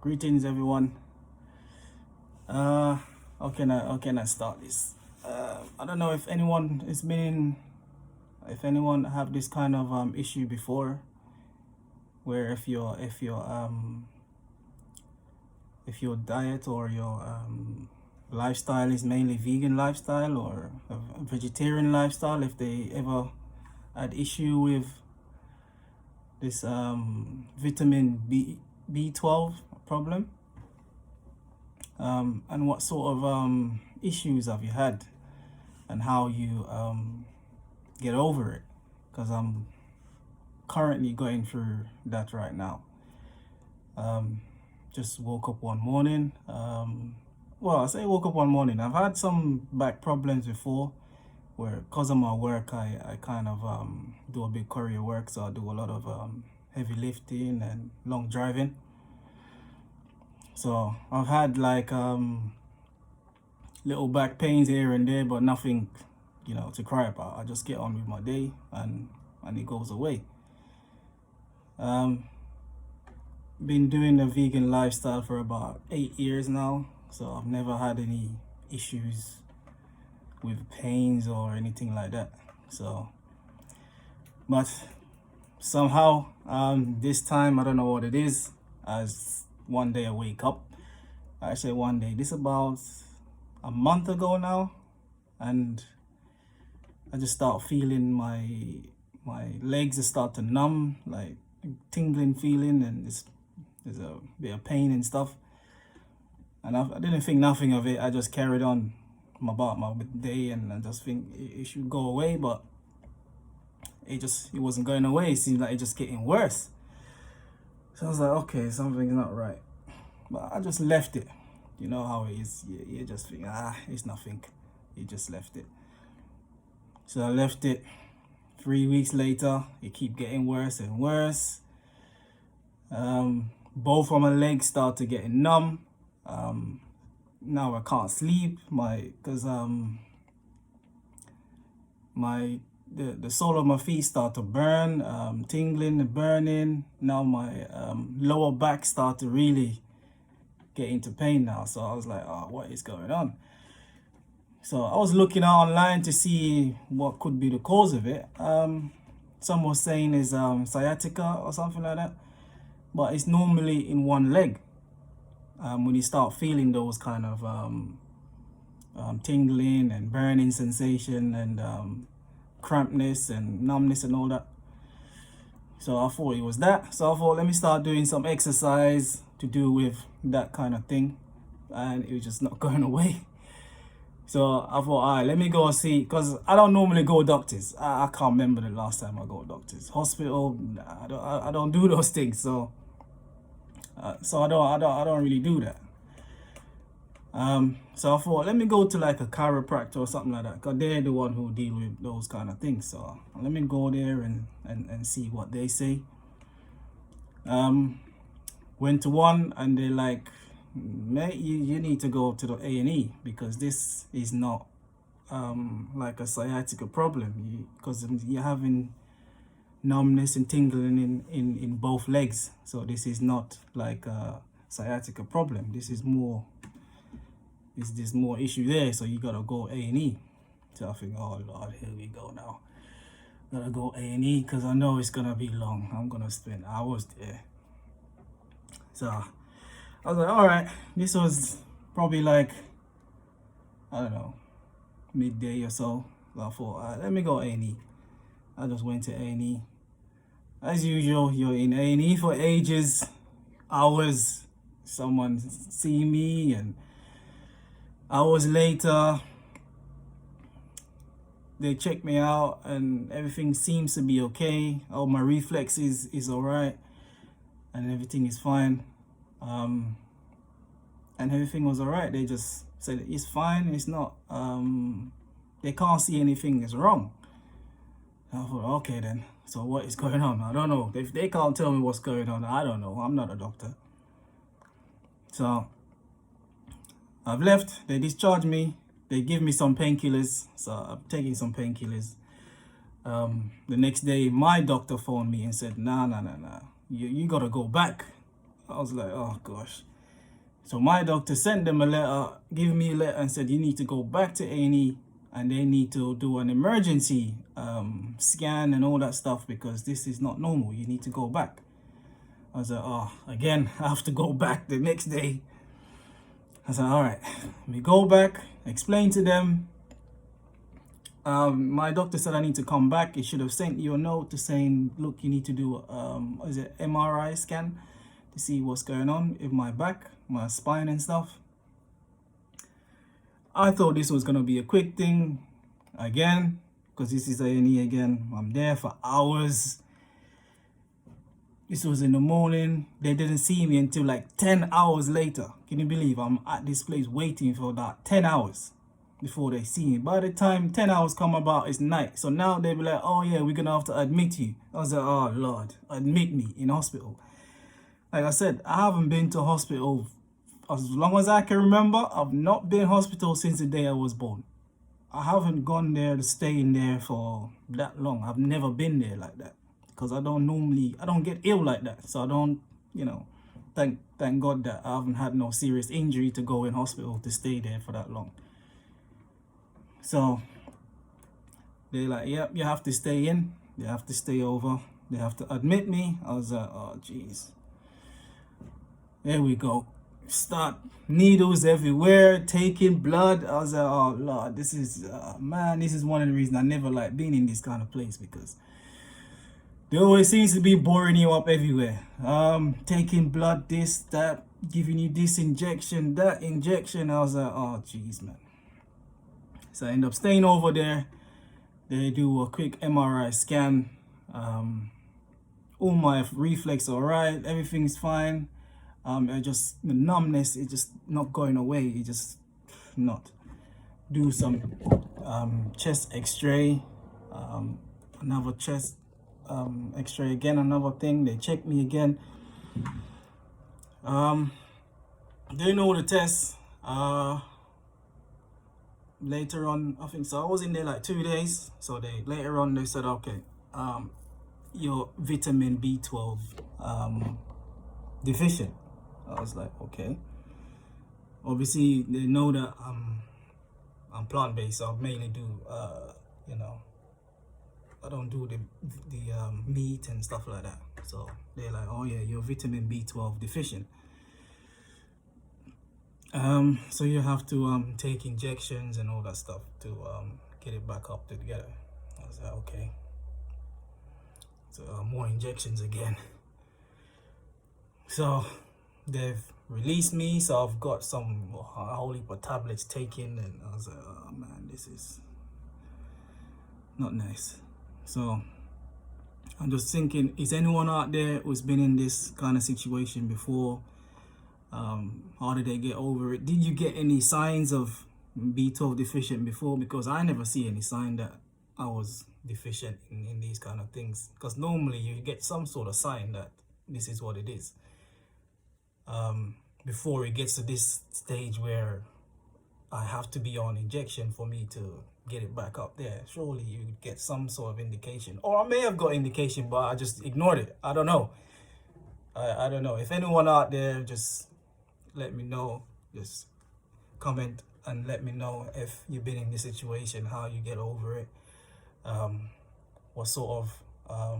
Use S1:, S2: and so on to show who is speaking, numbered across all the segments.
S1: Greetings, everyone. How can I start this? I don't know if anyone if anyone have this kind of issue before, where if your diet or your lifestyle is mainly vegan lifestyle or a vegetarian lifestyle, if they ever had issue with this vitamin B12 problem. And what sort of issues have you had, and how you get over it? Because I'm currently going through that right now. Just woke up one morning. Well, I say woke up one morning. I've had some back problems before, where because of my work, I kind of do a big courier work, so I do a lot of heavy lifting and long driving. So I've had like little back pains here and there, but nothing, to cry about. I just get on with my day and it goes away. Been doing the vegan lifestyle for about 8 years now, so I've never had any issues with pains or anything like that. So, but somehow this time, I don't know what it is, as one day I wake up. I say one day, this about a month ago now, and I just start feeling my legs start to numb, like tingling feeling, and there's a bit of pain and stuff. And I didn't think nothing of it. I just carried on about my day, and I just think it should go away, but it wasn't going away. It seemed like it just getting worse. So I was like, okay, something's not right. But I just left it. You know how it is. You just think, it's nothing. You just left it. So I left it. 3 weeks later, it keep getting worse and worse. Both of my legs start to getting numb. Now I can't sleep. Because the sole of my feet start to burn, tingling and burning. Now my lower back start to really get into pain now. So I was like, what is going on? So I was looking online to see what could be the cause of it. Some was saying is sciatica or something like that, but it's normally in one leg. When you start feeling those kind of tingling and burning sensation and crampness and numbness and all that. So I thought it was that. So I thought, let me start doing some exercise to do with that kind of thing, and it was just not going away. So I thought, all right, let me go and see, because I don't normally go to doctors. I can't remember the last time I go to doctors. Hospital, I don't do those things. So I don't really do that. So I thought, let me go to like a chiropractor or something like that, because they're the one who deal with those kind of things. So let me go there and see what they say. Went to one, and they're like, mate, you need to go to the A&E, because this is not like a sciatica problem, because you're having numbness and tingling in both legs. So this is not like a sciatica problem. There's more issue there, so you gotta go A&E. So I think, oh Lord, here we go now. Gotta go A&E, because I know it's gonna be long. I'm gonna spend hours there. So I was like, all right, this was probably like, I don't know, midday or so. So I thought, all right, let me go A&E. I just went to A&E. As usual, you're in A&E for ages, hours. Someone see me, and hours later, they check me out, and everything seems to be okay. All my reflexes is all right, and everything is fine. And everything was all right. They just said it's fine. It's not. They can't see anything is wrong. I thought, okay then. So what is going on? I don't know. If they can't tell me what's going on, I don't know. I'm not a doctor. So I've left. They discharged me. They give me some painkillers. So I'm taking some painkillers. The next day, my doctor phoned me and said, nah. You gotta go back. I was like, oh gosh. So my doctor sent them a letter, gave me a letter and said, you need to go back to A&E and they need to do an emergency scan and all that stuff because this is not normal. You need to go back. I was like, oh, again, I have to go back the next day. I said, all right, we go back, explain to them. My doctor said I need to come back. He should have sent you a note to saying, look, you need to do MRI scan to see what's going on with my back, my spine and stuff. I thought this was gonna be a quick thing again, because this is A&E again. I'm there for hours. This was in the morning. They didn't see me until like 10 hours later. Can you believe I'm at this place waiting for about 10 hours before they see me? By the time 10 hours come about, it's night. So now they be like, oh yeah, we're gonna have to admit you. I was like, oh Lord, admit me in hospital. Like I said, I haven't been to hospital as long as I can remember. I've not been in hospital since the day I was born. I haven't gone there to stay in there for that long. I've never been there like that because I don't get ill like that. So I don't, thank God that I haven't had no serious injury to go in hospital to stay there for that long. So they're like, yep, you have to stay in. You have to stay over. They have to admit me. I was like, oh, jeez. There we go. Start needles everywhere, taking blood. I was like, oh Lord, this is man, this is one of the reasons I never like being in this kind of place, because there always seems to be boring you up everywhere. Taking blood, this, that, giving you this injection, that injection. I was like, oh jeez, man. So I end up staying over there. They do a quick MRI scan. All my reflex all right, everything's fine. The numbness is just not going away. It just not. Do some chest x-ray, another chest x-ray again, another thing. They check me again. Doing all the tests. Later on, I think so, I was in there like 2 days. So later on they said, okay, you're vitamin B12 deficient. I was like, okay. Obviously, they know that I'm plant-based, so I mainly do, I don't do the meat and stuff like that. So they're like, oh yeah, you're vitamin B12 deficient. So you have to take injections and all that stuff to get it back up together. I was like, okay. So more injections again. So they've released me, so I've got some whole heap of tablets taken, and I was like, oh man, this is not nice. So I'm just thinking, is anyone out there who's been in this kind of situation before? How did they get over it? Did you get any signs of B12 deficient before? Because I never see any sign that I was deficient in these kind of things, because normally you get some sort of sign that this is what it is. Before it gets to this stage where I have to be on injection for me to get it back up there. Surely you get some sort of indication, or I may have got indication, but I just ignored it. I don't know. I don't know. If anyone out there, just let me know. Just comment and let me know if you've been in this situation, how you get over it, what sort of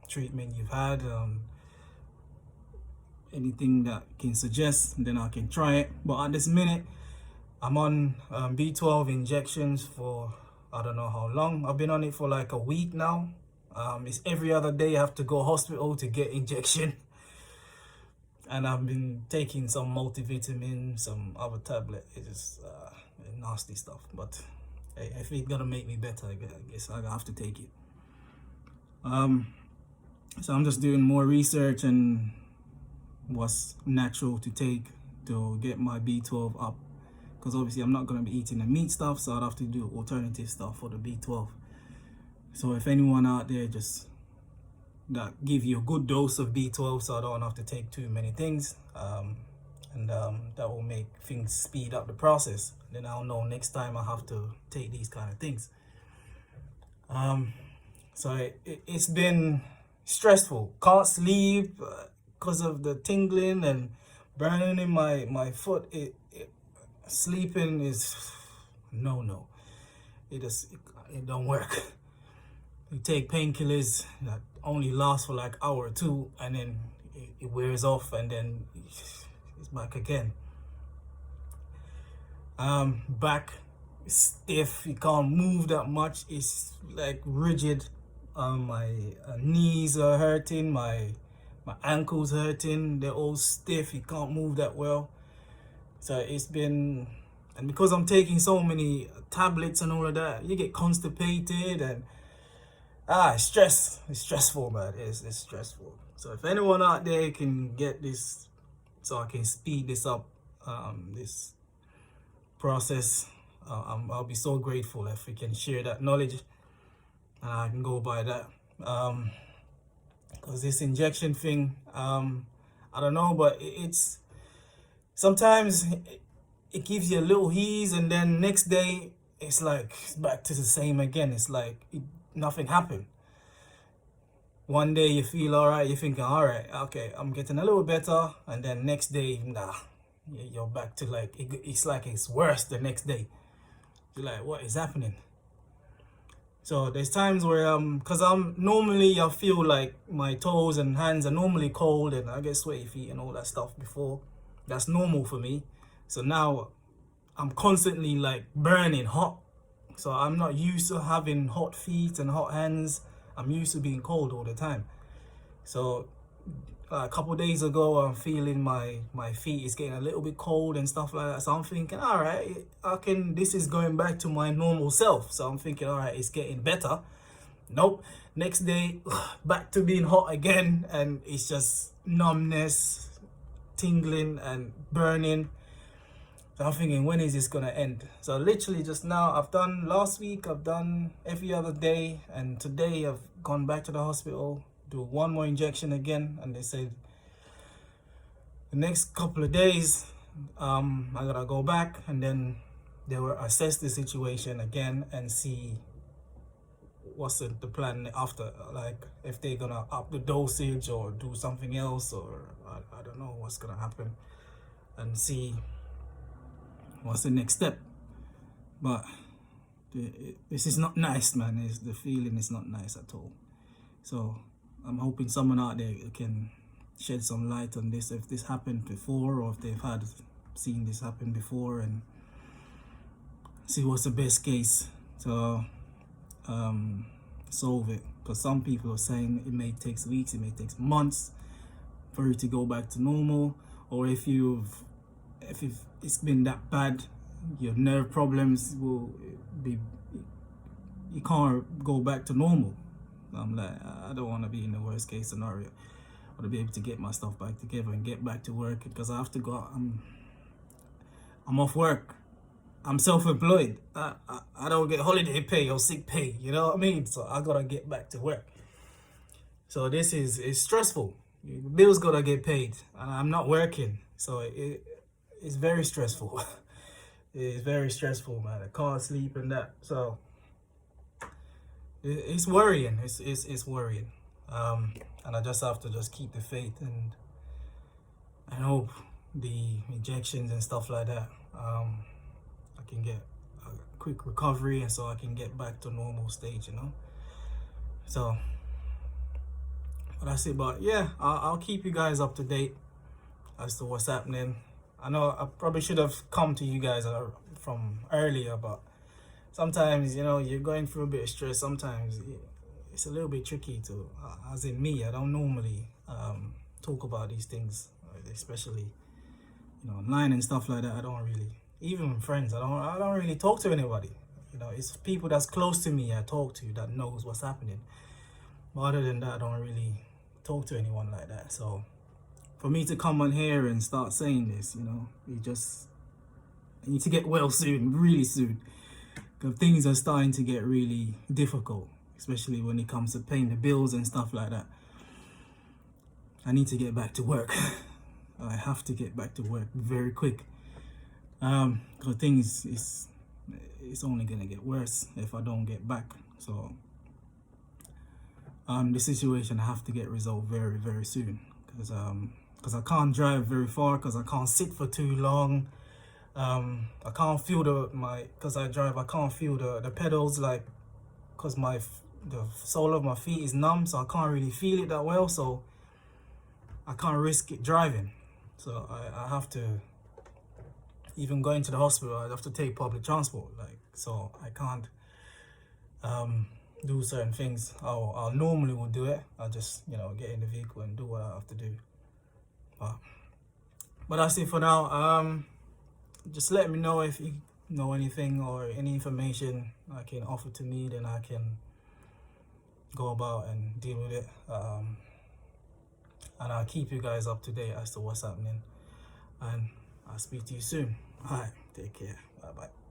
S1: treatment you've had. Anything that can suggest, then I can try it. But at this minute, I'm on B12 injections for I don't know how long. I've been on it for like a week now. It's every other day I have to go hospital to get injection. And I've been taking some multivitamin, some other tablet. It's just nasty stuff. But hey, if it's gonna make me better, I guess I have to take it. So I'm just doing more research and what's natural to take to get my B12 up, because obviously I'm not going to be eating the meat stuff, so I'd have to do alternative stuff for the B12. So if anyone out there, just that give you a good dose of B12 so I don't have to take too many things, and that will make things speed up the process. Then I'll know next time I have to take these kind of things. So it's been stressful, can't sleep because of the tingling, and burning in my foot. Sleeping is no. It don't work. You take painkillers that only last for like an hour or two, and then it wears off, and then it's back again. Back stiff. You can't move that much. It's like rigid. My knees are hurting. My ankles hurting. They're all stiff. You can't move that well. So it's been, and because I'm taking so many tablets and all of that, you get constipated, and it's stressful, man. It's stressful. So if anyone out there can get this, so I can speed this up, this process, I'll be so grateful if we can share that knowledge, and I can go by that. Because this injection thing, I don't know, but it's sometimes it gives you a little ease, and then next day it's like it's back to the same again. It's like nothing happened. One day you feel all right, you're thinking, all right, okay, I'm getting a little better, and then next day, nah, you're back to like it's like it's worse the next day. You're like, what is happening? So there's times where because I feel like my toes and hands are normally cold, and I get sweaty feet and all that stuff before. That's normal for me. So now I'm constantly like burning hot. So I'm not used to having hot feet and hot hands. I'm used to being cold all the time. So a couple of days ago, I'm feeling my feet is getting a little bit cold and stuff like that. So I'm thinking, all right, this is going back to my normal self. So I'm thinking, all right, it's getting better. Nope. Next day, back to being hot again, and it's just numbness, tingling and burning. So I'm thinking, when is this gonna end? So literally just now, last week I've done every other day, and today I've gone back to the hospital, do one more injection again, and they said the next couple of days I gotta go back, and then they will assess the situation again and see what's the plan after, like if they're gonna up the dosage or do something else, or I don't know what's gonna happen, and see what's the next step. But this is not nice, man. The feeling is not nice at all. So I'm hoping someone out there can shed some light on this, if this happened before, or if they've seen this happen before, and see what's the best case to solve it. Because some people are saying it may take weeks, it may take months for you to go back to normal, or if it's been that bad, your nerve problems will be, you can't go back to normal. I'm like, I don't want to be in the worst case scenario. I want to be able to get my stuff back together and get back to work, because I have to go. I'm off work. I'm self-employed. I don't get holiday pay or sick pay. You know what I mean? So I gotta get back to work. So this is stressful. The bills gotta get paid, and I'm not working. So it's very stressful. It's very stressful, man. I can't sleep and that. So it's worrying. It's worrying. And I just have to keep the faith, and I hope the injections and stuff like that, I can get a quick recovery, and so I can get back to normal stage, you know. So that's it. But yeah, I'll keep you guys up to date as to what's happening. I know I probably should have come to you guys from earlier, but sometimes, you know, you're going through a bit of stress. Sometimes it's a little bit tricky to, as in me, I don't normally talk about these things, especially, you know, online and stuff like that. I don't really, even with friends, I don't really talk to anybody. You know, it's people that's close to me I talk to that knows what's happening. But other than that, I don't really talk to anyone like that. So for me to come on here and start saying this, you know, I need to get well soon, really soon, because things are starting to get really difficult, especially when it comes to paying the bills and stuff like that. I need to get back to work. I have to get back to work very quick, because things it's only gonna get worse if I don't get back. So the situation I have to get resolved very, very soon, because because I can't drive very far because I can't sit for too long. I can't feel because I drive, I can't feel the pedals, like, because the sole of my feet is numb, so I can't really feel it that well, so I can't risk it driving. So I have to, even going to the hospital, I have to take public transport, like, so I can't do certain things. I normally would do it. I'll just, you know, get in the vehicle and do what I have to do. But that's it for now. Just let me know if you know anything or any information I can offer to me, then I can go about and deal with it. And I'll keep you guys up to date as to what's happening. And I'll speak to you soon. Alright, take care. Bye bye.